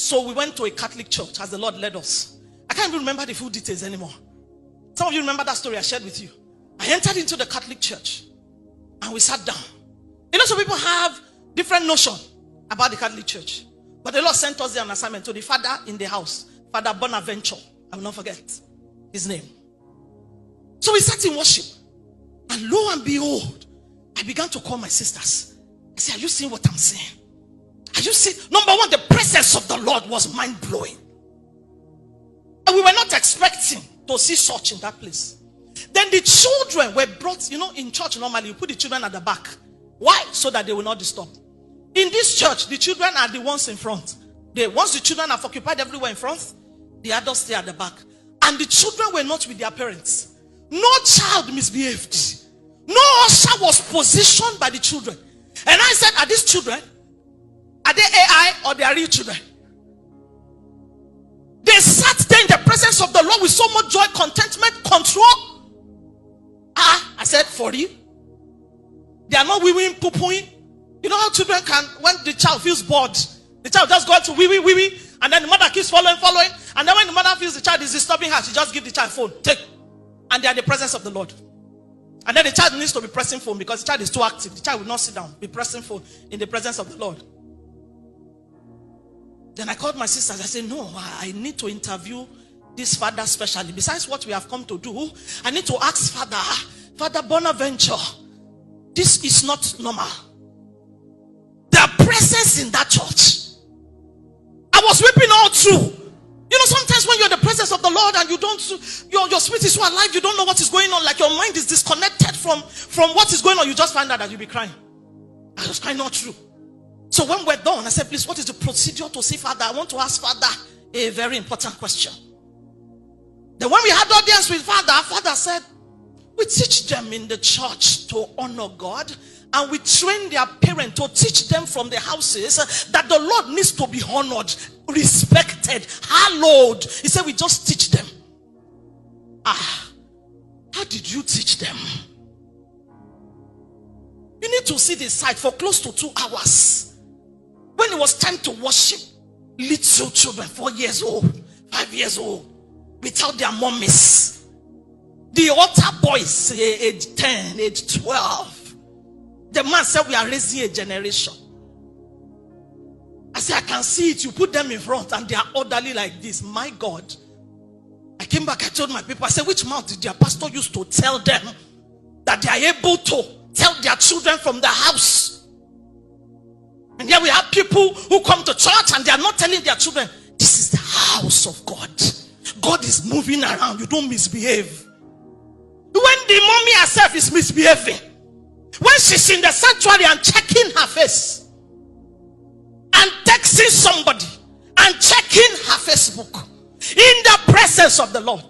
So we went to a Catholic church as the Lord led us. I can't even remember the full details anymore. Some of you remember that story I shared with you. I entered into the Catholic church and we sat down. A lot of people have different notion about the Catholic church. But the Lord sent us there on assignment to the father in the house, Father Bonaventure. I will not forget his name. So we sat in worship. And lo and behold, I began to call my sisters. I said, are you seeing what I'm saying? Are you seeing? Number one, the presence of the Lord was mind-blowing. And we were not expecting to see such in that place. Then the children were brought, in church normally you put the children at the back. Why? So that they will not disturb. In this church, the children are the ones in front. Once the children have occupied everywhere in front, the adults stay at the back. And the children were not with their parents. No child misbehaved. No usher was positioned by the children. And I said, are these children? Are they AI or they are real children? They sat there in the presence of the Lord with so much joy, contentment, control. I said, for you? They are not wee-weeing, poo-pooing. You know how children can, when the child feels bored, the child just goes to wee-wee, and then the mother keeps following. And then when the mother feels the child is disturbing her, she just gives the child phone. Take. And they are in the presence of the Lord. And then the child needs to be pressing phone because the child is too active. The child will not sit down, be pressing phone in the presence of the Lord. Then I called my sisters. I said, no, I need to interview this father specially. Besides what we have come to do, I need to ask Father Bonaventure. This is not normal. Their presence in that church. I was weeping all through. Sometimes when you're in the presence of the Lord and you don't, your spirit is so alive, you don't know what is going on. Like your mind is disconnected from what is going on. You just find out that you'll be crying. I was crying all through. So when we're done, I said, please, what is the procedure to see Father? I want to ask Father a very important question. Then when we had audience with Father said, we teach them in the church to honor God, and we train their parents to teach them from the houses that the Lord needs to be honored, respected, hallowed. He said, we just teach them. How did you teach them? You need to see the site for close to 2 hours. When it was time to worship, little children, 4 years old, 5 years old, without their mummies. The altar boys, age 10, age 12. The man said, we are raising a generation. I said, I can see it. You put them in front and they are orderly like this. My God. I came back, I told my people, I said, which mouth did their pastor use to tell them that they are able to tell their children from the house? And here we have people who come to church and they are not telling their children, this is the house of God. God is moving around. You don't misbehave. When the mommy herself is misbehaving, when she's in the sanctuary and checking her face and texting somebody and checking her Facebook in the presence of the Lord,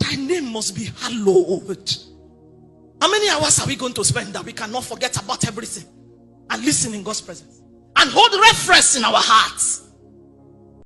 thy name must be hallowed. How many hours are we going to spend that we cannot forget about everything and listen in God's presence and hold reference in our hearts?